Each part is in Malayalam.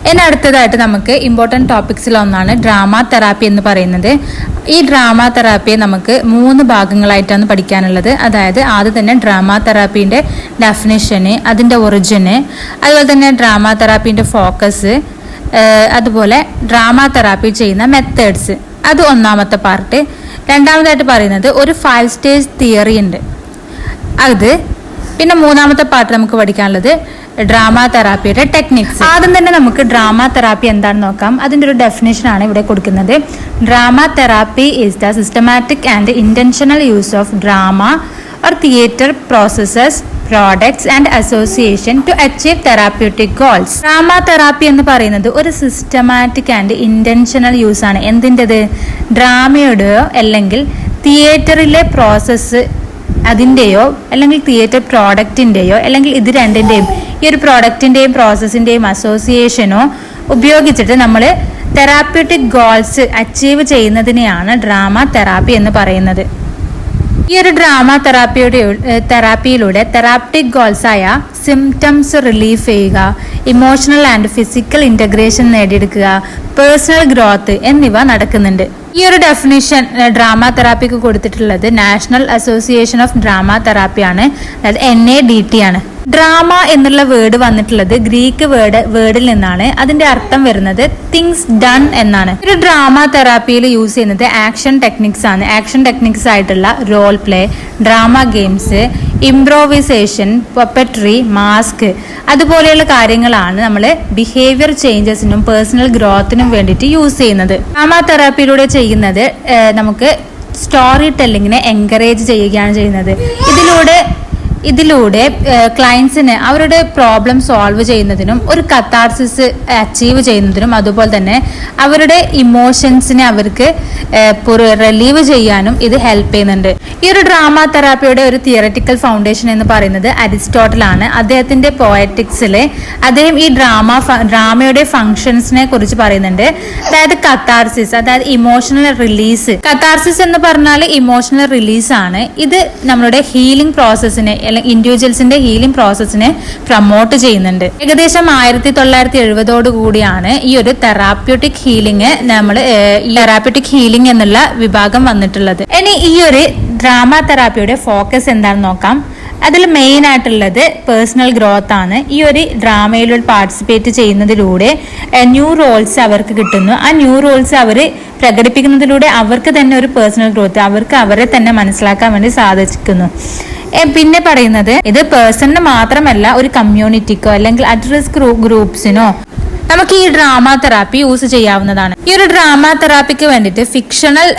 ഇനി അടുത്തതായിട്ട് നമുക്ക് ഇമ്പോർട്ടൻറ്റ് ടോപ്പിക്സിലൊന്നാണ് ഡ്രാമ തെറാപ്പി എന്ന് പറയുന്നത്. ഈ ഡ്രാമ തെറാപ്പിയെ നമുക്ക് 3 ഭാഗങ്ങളായിട്ടാണ് പഠിക്കാനുള്ളത്. അതായത് ആദ്യം തന്നെ ഡ്രാമ തെറാപ്പീൻ്റെ ഡെഫിനിഷന്, അതിൻ്റെ ഒറിജിന്, അതുപോലെ തന്നെ ഡ്രാമ തെറാപ്പീൻ്റെ ഫോക്കസ്, അതുപോലെ ഡ്രാമ തെറാപ്പി ചെയ്യുന്ന മെത്തേഡ്സ്. അത് ഒന്നാമത്തെ പാർട്ട്. രണ്ടാമതായിട്ട് പറയുന്നത് ഒരു 5 സ്റ്റേജ് തിയറി ഉണ്ട് അത്. പിന്നെ മൂന്നാമത്തെ പാർട്ട് നമുക്ക് പഠിക്കാനുള്ളത് ഡ്രാമ തെറാപ്പിയുടെ ടെക്നിക്സ്. ആദ്യം തന്നെ നമുക്ക് ഡ്രാമ തെറാപ്പി എന്താണെന്ന് നോക്കാം. അതിൻ്റെ ഒരു ഡെഫിനേഷൻ ആണ് ഇവിടെ കൊടുക്കുന്നത്. Drama therapy is the systematic and intentional use of drama or theatre processes, products and association to achieve therapeutic goals. Drama therapy എന്ന് പറയുന്നത് ഒരു സിസ്റ്റമാറ്റിക് ആൻഡ് ഇന്റൻഷണൽ യൂസ് ആണ്. എന്തിൻ്റെത്? ഡ്രാമയുടെയോ അല്ലെങ്കിൽ തിയേറ്ററിലെ പ്രോസസ്സ് അതിൻ്റെയോ അല്ലെങ്കിൽ തിയേറ്റർ പ്രോഡക്റ്റിൻ്റെയോ അല്ലെങ്കിൽ ഇത് രണ്ടിൻ്റെയും, ഈ ഒരു പ്രോഡക്റ്റിൻ്റെയും പ്രോസസ്സിൻ്റെയും അസോസിയേഷനോ ഉപയോഗിച്ചിട്ട് നമ്മൾ തെറാപ്യൂട്ടിക് ഗോൾസ് അച്ചീവ് ചെയ്യുന്നതിനെയാണ് ഡ്രാമ തെറാപ്പി എന്ന് പറയുന്നത്. ഈ ഒരു ഡ്രാമ തെറാപ്പിയിലൂടെ തെറാപ്റ്റിക് ഗോൾസായ സിംറ്റംസ് റിലീഫ് ചെയ്യുക, ഇമോഷണൽ ആൻഡ് ഫിസിക്കൽ ഇന്റഗ്രേഷൻ നേടിയെടുക്കുക, പേഴ്സണൽ ഗ്രോത്ത് എന്നിവ നടക്കുന്നുണ്ട്. ഈ ഒരു ഡെഫിനിഷൻ ഡ്രാമ തെറാപ്പിക്ക് കൊടുത്തിട്ടുള്ളത് നാഷണൽ അസോസിയേഷൻ ഓഫ് ഡ്രാമ തെറാപ്പിയാണ്. അതായത് NADT ആണ്. ഡ്രാമ എന്നുള്ള വേർഡ് വന്നിട്ടുള്ളത് ഗ്രീക്ക് വേർഡിൽ നിന്നാണ്. അതിന്റെ അർത്ഥം വരുന്നത് തിങ്സ് ഡൺ എന്നാണ്. ഒരു ഡ്രാമ തെറാപ്പിയിൽ യൂസ് ചെയ്യുന്നത് ആക്ഷൻ ടെക്നിക്സ് ആണ്. ആക്ഷൻ ടെക്നിക്സ് ആയിട്ടുള്ള role play, drama games, improvisation, puppetry, mask അതുപോലെയുള്ള കാര്യങ്ങളാണ് നമ്മൾ ബിഹേവിയർ ചേഞ്ചസിനും പേഴ്സണൽ ഗ്രോത്തിനും വേണ്ടിയിട്ട് യൂസ് ചെയ്യുന്നത്. ഡ്രാമ തെറാപ്പിയിലൂടെ ചെയ്യുന്നത് നമുക്ക് സ്റ്റോറി ടെല്ലിങ്ങിനെ എൻകറേജ് ചെയ്യുകയാണ് ചെയ്യുന്നത്. ഇതിലൂടെ ക്ലയൻസിന് അവരുടെ പ്രോബ്ലം സോൾവ് ചെയ്യുന്നതിനും ഒരു കത്താർസിസ് അച്ചീവ് ചെയ്യുന്നതിനും അതുപോലെ തന്നെ അവരുടെ ഇമോഷൻസിനെ അവർക്ക് റിലീവ് ചെയ്യാനും ഇത് ഹെൽപ്പ് ചെയ്യുന്നുണ്ട്. ഈ ഒരു ഡ്രാമ തെറാപ്പിയുടെ ഒരു തിയററ്റിക്കൽ ഫൗണ്ടേഷൻ എന്ന് പറയുന്നത് അരിസ്റ്റോട്ടലാണ്. അദ്ദേഹത്തിന്റെ പോയറ്റിക്സിൽ അദ്ദേഹം ഈ ഡ്രാമയുടെ ഫങ്ഷൻസിനെ കുറിച്ച് പറയുന്നുണ്ട്. അതായത് കത്താർസിസ്, അതായത് ഇമോഷണൽ റിലീസ്. കത്താർസിസ് എന്ന് പറഞ്ഞാൽ ഇമോഷണൽ റിലീസ് ആണ്. ഇത് നമ്മളുടെ ഹീലിംഗ് പ്രോസസ്സിനെ, ഇൻഡിവിജ്വൽസിന്റെ ഹീലിംഗ് പ്രോസസ്സിനെ പ്രൊമോട്ട് ചെയ്യുന്നുണ്ട്. ഏകദേശം 1970 കൂടിയാണ് ഈ ഒരു തെറാപ്യൂട്ടിക് ഹീലിംഗ് തെറാപ്യൂട്ടിക് ഹീലിംഗ് എന്നുള്ള വിഭാഗം വന്നിട്ടുള്ളത്. ഇനി ഈ ഒരു ഡ്രാമ തെറാപ്പിയുടെ ഫോക്കസ് എന്താണെന്ന് നോക്കാം. അതിൽ മെയിൻ ആയിട്ടുള്ളത് പേഴ്സണൽ ഗ്രോത്ത് ആണ്. ഈ ഒരു ഡ്രാമയിലൂടെ പാർട്ടിസിപ്പേറ്റ് ചെയ്യുന്നതിലൂടെ ന്യൂ റോൾസ് അവർക്ക് കിട്ടുന്നു. ആ ന്യൂ റോൾസ് അവർ പ്രകടിപ്പിക്കുന്നതിലൂടെ അവർക്ക് തന്നെ ഒരു പേഴ്സണൽ ഗ്രോത്ത്, അവർക്ക് അവരെ തന്നെ മനസ്സിലാക്കാൻ വേണ്ടി സാധിക്കുന്നു. പിന്നെ പറയുന്നത് ഇത് പേഴ്സണിന് മാത്രമല്ല ഒരു കമ്മ്യൂണിറ്റിക്കോ അല്ലെങ്കിൽ അറ്റ് റിസ്ക് ഗ്രൂപ്പ്സിനോ നമുക്ക് ഈ ഡ്രാമ തെറാപ്പി യൂസ് ചെയ്യാവുന്നതാണ്. ഈ ഒരു ഡ്രാമ തെറാപ്പിക്ക് വേണ്ടിയിട്ട് ഫിക്ഷണൽ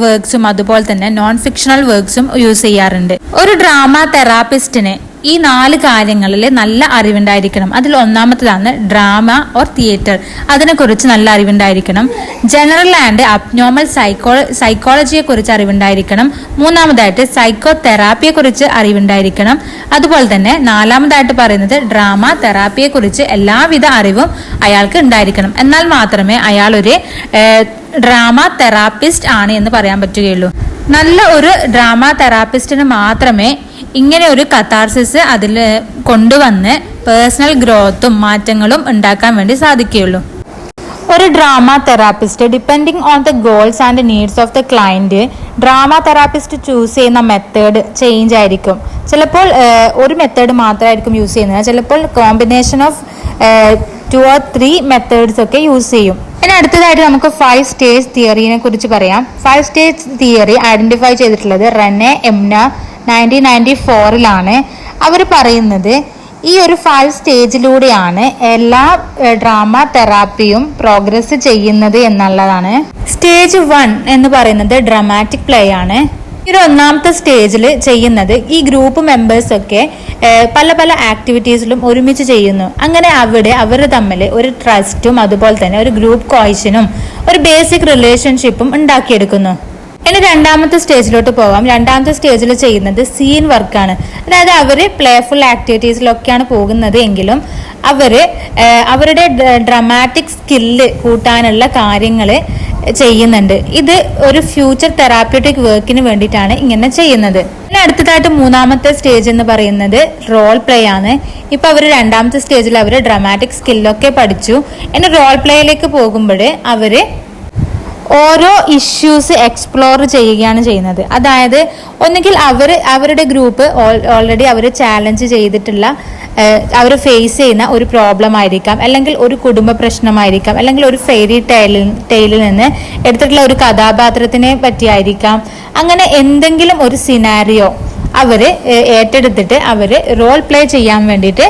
വർക്ക്സും അതുപോലെ തന്നെ നോൺ ഫിക്ഷണൽ വർക്ക്സും യൂസ് ചെയ്യാറുണ്ട്. ഒരു ഡ്രാമ തെറാപ്പിസ്റ്റിന് ഈ 4 കാര്യങ്ങളിൽ നല്ല അറിവുണ്ടായിരിക്കണം. അതിൽ ഒന്നാമത്തേതാണ് ഡ്രാമ ഓർ തിയേറ്റർ. അതിനെക്കുറിച്ച് നല്ല അറിവുണ്ടായിരിക്കണം. ജനറൽ ആൻഡ് അബ്നോർമൽ സൈക്കോളജിയെ കുറിച്ച് അറിവുണ്ടായിരിക്കണം. മൂന്നാമതായിട്ട് സൈക്കോ തെറാപ്പിയെ കുറിച്ച് അറിവുണ്ടായിരിക്കണം. അതുപോലെ തന്നെ 4ാമതായിട്ട് പറയുന്നത് ഡ്രാമ തെറാപ്പിയെ കുറിച്ച് എല്ലാവിധ അറിവും അയാൾക്ക് ഉണ്ടായിരിക്കണം. എന്നാൽ മാത്രമേ അയാൾ ഒരു ഡ്രാമ തെറാപ്പിസ്റ്റ് ആണ് എന്ന് പറയാൻ പറ്റുകയുള്ളൂ. നല്ല ഒരു ഡ്രാമ തെറാപ്പിസ്റ്റിന് മാത്രമേ ഇങ്ങനെ ഒരു കത്താർസിസ് അതിൽ കൊണ്ടുവന്ന് പേഴ്സണൽ ഗ്രോത്തും മാറ്റങ്ങളും ഉണ്ടാക്കാൻ വേണ്ടി സാധിക്കുകയുള്ളൂ. ഒരു drama therapist depending on the goals and needs of the client, drama therapist choose ചെയ്യുന്ന മെത്തേഡ് ചേഞ്ച് ആയിരിക്കും. ചിലപ്പോൾ ഒരു മെത്തേഡ് മാത്രമായിരിക്കും യൂസ് ചെയ്യുന്നത്, ചിലപ്പോൾ കോമ്പിനേഷൻ ഓഫ് 2 or 3 മെത്തേഡ്സ് ഒക്കെ യൂസ് ചെയ്യും. ഇനി അടുത്തതായിട്ട് നമുക്ക് 5 സ്റ്റേജ് തിയറിനെ കുറിച്ച് പറയാം. 5 സ്റ്റേജ് തിയറി ഐഡന്റിഫൈ ചെയ്തിട്ടുള്ളത് റെനെ എംന 1994 അവർ പറയുന്നത് ഈ ഒരു 5 സ്റ്റേജിലൂടെയാണ് എല്ലാ ഡ്രാമ തെറാപ്പിയും പ്രോഗ്രസ് ചെയ്യുന്നത് എന്നുള്ളതാണ്. സ്റ്റേജ് 1 എന്ന് പറയുന്നത് ഡ്രാമാറ്റിക് പ്ലേ ആണ്. ഈ ഒരു 1ാമത്തെ സ്റ്റേജിൽ ചെയ്യുന്നത് ഈ ഗ്രൂപ്പ് മെമ്പേഴ്സ് ഒക്കെ പല പല ആക്ടിവിറ്റീസിലും ഒരുമിച്ച് ചെയ്യുന്നു. അങ്ങനെ അവർ തമ്മിൽ ഒരു ട്രസ്റ്റും അതുപോലെ തന്നെ ഒരു ഗ്രൂപ്പ് കോയിഷനും ഒരു ബേസിക് റിലേഷൻഷിപ്പും ഉണ്ടാക്കിയെടുക്കുന്നു. ഇനി 2ാമത്തെ സ്റ്റേജിലോട്ട് പോകാം. 2ാമത്തെ സ്റ്റേജിൽ ചെയ്യുന്നത് സീൻ വർക്കാണ്. അതായത് അവര് പ്ലേഫുൾ ആക്ടിവിറ്റീസിലൊക്കെയാണ് പോകുന്നത് എങ്കിലും അവരുടെ ഡ്രാമാറ്റിക് സ്കില്ല് കൂട്ടാനുള്ള കാര്യങ്ങൾ ചെയ്യുന്നുണ്ട്. ഇത് ഒരു ഫ്യൂച്ചർ തെറാപ്യൂട്ടിക് വർക്കിന് വേണ്ടിയിട്ടാണ് ഇങ്ങനെ ചെയ്യുന്നത്. പിന്നെ അടുത്തതായിട്ട് മൂന്നാമത്തെ സ്റ്റേജ് എന്ന് പറയുന്നത് റോൾ പ്ലേ ആണ്. ഇപ്പൊ അവർ രണ്ടാമത്തെ സ്റ്റേജിൽ അവർ ഡ്രാമാറ്റിക് സ്കില്ലൊക്കെ പഠിച്ചു. ഇനി റോൾ പ്ലേയിലേക്ക് പോകുമ്പോൾ അവര് ഓരോ ഇഷ്യൂസ് എക്സ്പ്ലോർ ചെയ്യുകയാണ് ചെയ്യുന്നത്. അതായത് ഒന്നുകിൽ അവരുടെ ഗ്രൂപ്പ് ഓൾറെഡി അവർ ചാലഞ്ച് ചെയ്തിട്ടുള്ള അവർ ഫേസ് ചെയ്യുന്ന ഒരു പ്രോബ്ലം ആയിരിക്കാം, അല്ലെങ്കിൽ ഒരു കുടുംബ പ്രശ്നമായിരിക്കാം, അല്ലെങ്കിൽ ഒരു ഫെയറി ടെയിലിൽ നിന്ന് എടുത്തിട്ടുള്ള ഒരു കഥാപാത്രത്തിനെ പറ്റിയായിരിക്കാം. അങ്ങനെ എന്തെങ്കിലും ഒരു സിനാരിയോ അവർ ഏറ്റെടുത്തിട്ട് അവർ റോൾ പ്ലേ ചെയ്യാൻ വേണ്ടിയിട്ട്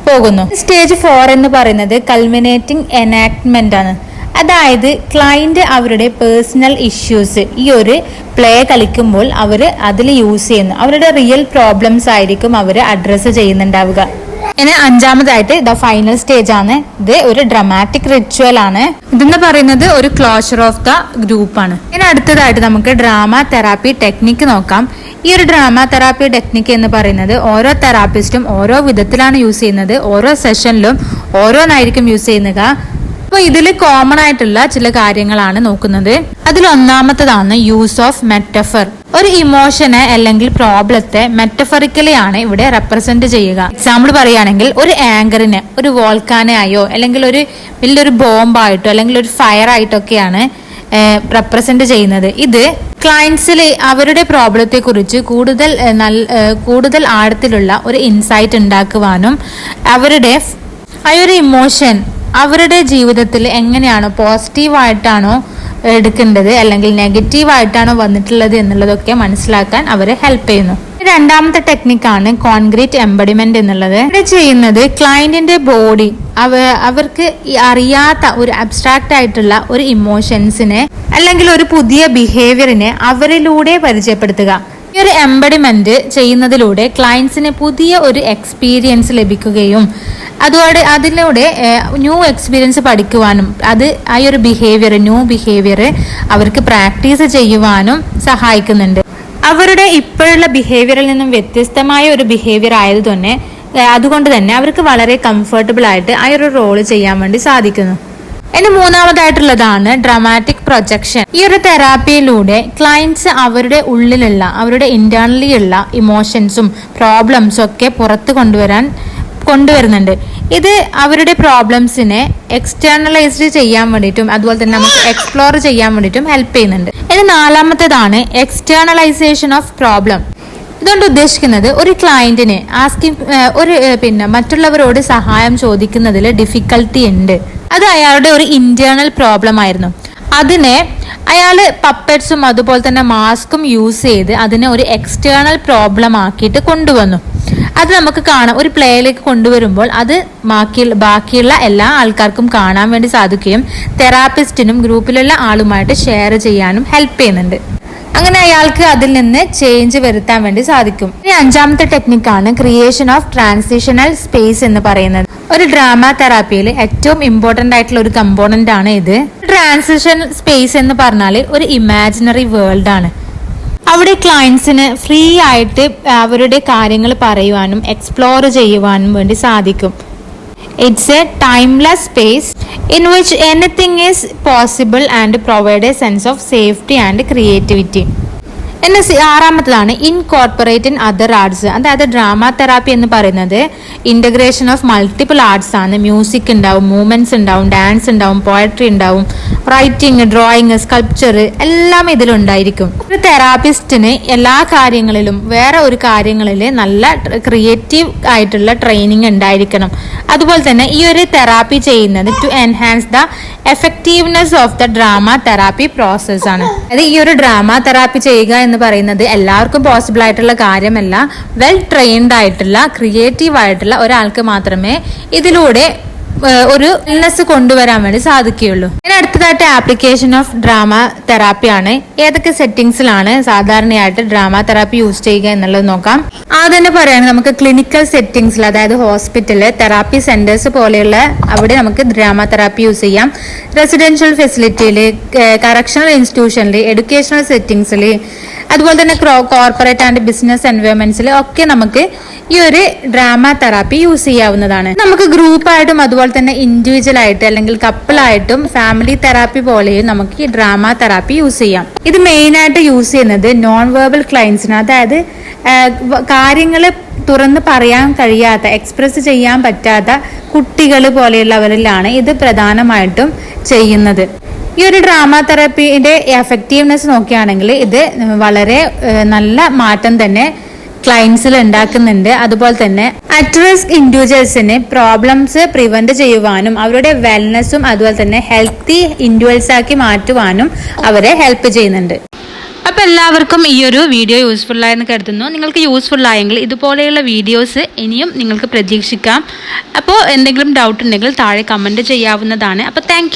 പോകുന്നു. സ്റ്റേജ് 4 എന്ന് പറയുന്നത് കൾമിനേറ്റിംഗ് എനാക്ട്മെന്റ് ആണ്. അതായത് ക്ലയന്റ് അവരുടെ പേഴ്സണൽ ഇഷ്യൂസ് ഈ ഒരു പ്ലേ കളിക്കുമ്പോൾ അവർ അതിൽ യൂസ് ചെയ്യുന്നു. അവരുടെ റിയൽ പ്രോബ്ലംസ് ആയിരിക്കും അവർ അഡ്രസ്സ് ചെയ്യുന്നുണ്ടാവുക. ഇനി അഞ്ചാമതായിട്ട് ദ ഫൈനൽ സ്റ്റേജ് ആണ്. ഇത് ഒരു ഡ്രാമാറ്റിക് റിച്വൽ ആണ്. ഇതെന്ന് പറയുന്നത് ഒരു ക്ലോഷർ ഓഫ് ദ ഗ്രൂപ്പ് ആണ്. ഇനി അടുത്തതായിട്ട് നമുക്ക് ഡ്രാമ തെറാപ്പി ടെക്നിക്ക് നോക്കാം. ഈ ഒരു ഡ്രാമ തെറാപ്പി ടെക്നിക്ക് എന്ന് പറയുന്നത് ഓരോ തെറാപ്പിസ്റ്റും ഓരോ വിധത്തിലാണ് യൂസ് ചെയ്യുന്നത്. ഓരോ സെഷനിലും ഓരോന്നായിരിക്കും യൂസ് ചെയ്യുന്നത്. അപ്പോൾ ഇതിൽ കോമൺ ആയിട്ടുള്ള ചില കാര്യങ്ങളാണ് നോക്കുന്നത്. അതിൽ ഒന്നാമത്തതാണ് യൂസ് ഓഫ് മെറ്റഫർ. ഒരു ഇമോഷനെ അല്ലെങ്കിൽ പ്രോബ്ലത്തെ മെറ്റഫറിക്കലി ആണ് ഇവിടെ റെപ്രസെന്റ് ചെയ്യുക. എക്സാമ്പിൾ പറയുകയാണെങ്കിൽ ഒരു ആങ്കറിനെ ഒരു വോൾക്കാനായോ അല്ലെങ്കിൽ ഒരു വലിയൊരു ബോംബായിട്ടോ അല്ലെങ്കിൽ ഒരു ഫയർ ആയിട്ടൊക്കെയാണ് റെപ്രസെന്റ് ചെയ്യുന്നത്. ഇത് ക്ലയൻസിൽ അവരുടെ പ്രോബ്ലത്തെ കുറിച്ച് കൂടുതൽ ആഴത്തിലുള്ള ഒരു ഇൻസൈറ്റ് ഉണ്ടാക്കുവാനും അവരുടെ ആ ഒരു ഇമോഷൻ അവരുടെ ജീവിതത്തിൽ എങ്ങനെയാണോ പോസിറ്റീവായിട്ടാണോ എടുക്കേണ്ടത് അല്ലെങ്കിൽ നെഗറ്റീവായിട്ടാണോ വന്നിട്ടുള്ളത് എന്നുള്ളതൊക്കെ മനസ്സിലാക്കാൻ അവരെ ഹെൽപ്പ് ചെയ്യുന്നു. രണ്ടാമത്തെ ടെക്നിക്കാണ് കോൺക്രീറ്റ് എംബഡിമെന്റ് എന്നുള്ളത്. ഇവിടെ ചെയ്യുന്നത് ക്ലയന്റിന്റെ ബോഡി അവർക്ക് അറിയാത്ത ഒരു അബ്സ്ട്രാക്റ്റ് ആയിട്ടുള്ള ഒരു ഇമോഷൻസിനെ അല്ലെങ്കിൽ ഒരു പുതിയ ബിഹേവിയറിനെ അവരിലൂടെ പരിചയപ്പെടുത്തുക. ഈ ഒരു എംബഡിമെന്റ് ചെയ്യുന്നതിലൂടെ ക്ലയൻസിന് പുതിയ ഒരു എക്സ്പീരിയൻസ് ലഭിക്കുകയും അതിലൂടെ ന്യൂ എക്സ്പീരിയൻസ് പഠിക്കുവാനും ആ ഒരു ന്യൂ ബിഹേവിയർ അവർക്ക് പ്രാക്ടീസ് ചെയ്യുവാനും സഹായിക്കുന്നുണ്ട്. അവരുടെ ഇപ്പോഴുള്ള ബിഹേവിയറിൽ നിന്നും വ്യത്യസ്തമായ ഒരു ബിഹേവിയർ അതുകൊണ്ട് തന്നെ അവർക്ക് വളരെ കംഫർട്ടബിൾ ആയിട്ട് ആ ഒരു റോള് ചെയ്യാൻ വേണ്ടി സാധിക്കുന്നു. ഇനി മൂന്നാമതായിട്ടുള്ളതാണ് ഡ്രാമാറ്റിക് പ്രൊജക്ഷൻ. ഈ ഒരു തെറാപ്പിയിലൂടെ ക്ലയൻസ് അവരുടെ ഉള്ളിലുള്ള അവരുടെ ഇന്റേണലി ഉള്ള ഇമോഷൻസും പ്രോബ്ലംസും ഒക്കെ പുറത്ത് കൊണ്ടുവരുന്നുണ്ട്. ഇത് അവരുടെ പ്രോബ്ലംസിനെ എക്സ്റ്റേണലൈസ്ഡ് ചെയ്യാൻ വേണ്ടിയിട്ടും അതുപോലെ തന്നെ നമുക്ക് എക്സ്പ്ലോർ ചെയ്യാൻ വേണ്ടിയിട്ടും ഹെൽപ്പ് ചെയ്യുന്നുണ്ട്. ഇനി നാലാമത്തേതാണ് എക്സ്റ്റേണലൈസേഷൻ ഓഫ് പ്രോബ്ലം. ഇതുകൊണ്ട് ഉദ്ദേശിക്കുന്നത് ഒരു ക്ലയന്റിന് മറ്റുള്ളവരോട് സഹായം ചോദിക്കുന്നതിൽ ഡിഫിക്കൽട്ടി ഉണ്ട്. അത് അയാളുടെ ഒരു ഇന്റേണൽ പ്രോബ്ലം ആയിരുന്നു. അതിനെ അയാൾ പപ്പറ്റ്സും അതുപോലെ തന്നെ മാസ്കും യൂസ് ചെയ്ത് അതിനെ ഒരു എക്സ്റ്റേണൽ പ്രോബ്ലം ആക്കിയിട്ട് കൊണ്ടുവന്നു. അത് നമുക്ക് കാണാം. ഒരു പ്ലേയിലേക്ക് കൊണ്ടുവരുമ്പോൾ അത് ബാക്കിയുള്ള എല്ലാ ആൾക്കാർക്കും കാണാൻ വേണ്ടി സാധിക്കുകയും തെറാപ്പിസ്റ്റിനും ഗ്രൂപ്പിലുള്ള ആളുമായിട്ട് ഷെയർ ചെയ്യാനും ഹെൽപ്പ് ചെയ്യുന്നുണ്ട്. അങ്ങനെ അയാൾക്ക് അതിൽ നിന്ന് ചേഞ്ച് വരുത്താൻ വേണ്ടി സാധിക്കും. ഇനി അഞ്ചാമത്തെ ടെക്നിക്കാണ് ക്രിയേഷൻ ഓഫ് ട്രാൻസിഷണൽ സ്പേസ് എന്ന് പറയുന്നത്. ഒരു ഡ്രാമ തെറാപ്പിയിൽ ഏറ്റവും ഇമ്പോർട്ടന്റ് ആയിട്ടുള്ള ഒരു കമ്പോണന്റ് ആണ് ഇത്. ട്രാൻസിഷൻ സ്പേസ് എന്ന് പറഞ്ഞാൽ ഒരു ഇമാജിനറി വേൾഡ് ആണ്. അവിടെ ക്ലയൻസിന് ഫ്രീ ആയിട്ട് അവരുടെ കാര്യങ്ങൾ പറയുവാനും എക്സ്പ്ലോർ ചെയ്യുവാനും വേണ്ടി സാധിക്കും. It's A timeless space in which anything is possible and provide a sense of safety and creativity. ആറാമത്തതാണ് ഇൻകോർപ്പറേറ്റ് ഇൻ അതർ ആർട്സ്. അതായത് ഡ്രാമ തെറാപ്പി എന്ന് പറയുന്നത് ഇന്റഗ്രേഷൻ ഓഫ് മൾട്ടിപ്പിൾ ആർട്സ് ആണ്. മ്യൂസിക് ഉണ്ടാവും, മൂവ്മെന്റ്സ് ഉണ്ടാവും, ഡാൻസ് ഉണ്ടാവും, പോയട്രി ഉണ്ടാവും, റൈറ്റിംഗ്, ഡ്രോയിങ്, സ്കൾപ്ചർ എല്ലാം ഇതിലുണ്ടായിരിക്കും. ഒരു തെറാപ്പിസ്റ്റിന് എല്ലാ കാര്യങ്ങളിലും വേറെ ഒരു കാര്യങ്ങളിൽ നല്ല ക്രിയേറ്റീവ് ആയിട്ടുള്ള ട്രെയിനിങ് ഉണ്ടായിരിക്കണം. അതുപോലെ തന്നെ ഈ ഒരു തെറാപ്പി ചെയ്യുന്നത് to enhance the effectiveness of the drama therapy process ആണ്. അതായത് ഈ ഒരു ഡ്രാമ തെറാപ്പി ചെയ്യുക എന്ന് പറയുന്നത് എല്ലാവർക്കും പോസിബിൾ ആയിട്ടുള്ള കാര്യമല്ല. വെൽ ട്രെയിൻഡ് ആയിട്ടുള്ള ക്രിയേറ്റീവ് ആയിട്ടുള്ള ഒരാൾക്ക് മാത്രമേ ഇതിലൂടെ ഒരു ഇൽനെസ് കൊണ്ടുവരാൻ വേണ്ടി സാധിക്കുകയുള്ളൂ. ഇനി അടുത്തതായിട്ട് ആപ്ലിക്കേഷൻ ഓഫ് ഡ്രാമ തെറാപ്പിയാണ്. ഏതൊക്കെ സെറ്റിംഗ്സിലാണ് സാധാരണയായിട്ട് ഡ്രാമ തെറാപ്പി യൂസ് ചെയ്യുക എന്നുള്ളത് നോക്കാം. ആദ്യം പറയുകയാണെങ്കിൽ നമുക്ക് ക്ലിനിക്കൽ സെറ്റിംഗ്സിൽ, അതായത് ഹോസ്പിറ്റല്, തെറാപ്പി സെന്റേഴ്സ് പോലെയുള്ള അവിടെ നമുക്ക് ഡ്രാമ തെറാപ്പി യൂസ് ചെയ്യാം. റെസിഡൻഷ്യൽ ഫെസിലിറ്റിയിൽ, കറക്ഷണൽ ഇൻസ്റ്റിറ്റ്യൂഷനിൽ, എഡ്യൂക്കേഷണൽ സെറ്റിംഗ്സിൽ, അതുപോലെ തന്നെ കോർപ്പറേറ്റ് ആൻഡ് ബിസിനസ് എൻവയോൺമെന്റ്സിൽ ഒക്കെ നമുക്ക് ഈ ഒരു ഡ്രാമ തെറാപ്പി യൂസ് ചെയ്യാവുന്നതാണ്. നമുക്ക് ഗ്രൂപ്പായിട്ടും അതുപോലെ തന്നെ ഇൻഡിവിജ്വൽ ആയിട്ട് അല്ലെങ്കിൽ കപ്പിളായിട്ടും ഫാമിലി തെറാപ്പി പോലെയും നമുക്ക് ഈ ഡ്രാമ തെറാപ്പി യൂസ് ചെയ്യാം. ഇത് മെയിൻ ആയിട്ട് യൂസ് ചെയ്യുന്നത് നോൺ വെർബൽ ക്ലയൻസിന്, അതായത് കാര്യങ്ങൾ തുറന്ന് പറയാൻ കഴിയാത്ത, എക്സ്പ്രസ് ചെയ്യാൻ പറ്റാത്ത കുട്ടികൾ പോലെയുള്ളവരിലാണ് ഇത് പ്രധാനമായിട്ടും ചെയ്യുന്നത്. ഈ ഒരു ഡ്രാമ തെറാപ്പിയുടെ എഫക്റ്റീവ്നെസ് നോക്കുകയാണെങ്കിൽ ഇത് വളരെ നല്ല മാറ്റം തന്നെ ക്ലയൻസിൽ ഉണ്ടാക്കുന്നുണ്ട്. അതുപോലെ തന്നെ അറ്റ് റിസ്ക് ഇൻഡിവിജ്വൽസിന് പ്രോബ്ലംസ് പ്രിവെന്റ് ചെയ്യുവാനും അവരുടെ വെൽനെസ്സും അതുപോലെ തന്നെ ഹെൽത്തി ഇൻഡിവിജ്വൽസ് ആക്കി മാറ്റുവാനും അവരെ ഹെൽപ്പ് ചെയ്യുന്നുണ്ട്. അപ്പോൾ എല്ലാവർക്കും ഈ ഒരു വീഡിയോ യൂസ്ഫുൾ ആയെന്ന് കരുതുന്നു. നിങ്ങൾക്ക് യൂസ്ഫുൾ ആയെങ്കിൽ ഇതുപോലെയുള്ള വീഡിയോസ് ഇനിയും നിങ്ങൾക്ക് പ്രതീക്ഷിക്കാം. അപ്പോൾ എന്തെങ്കിലും ഡൗട്ട് ഉണ്ടെങ്കിൽ താഴെ കമൻറ്റ് ചെയ്യാവുന്നതാണ്. അപ്പോൾ താങ്ക്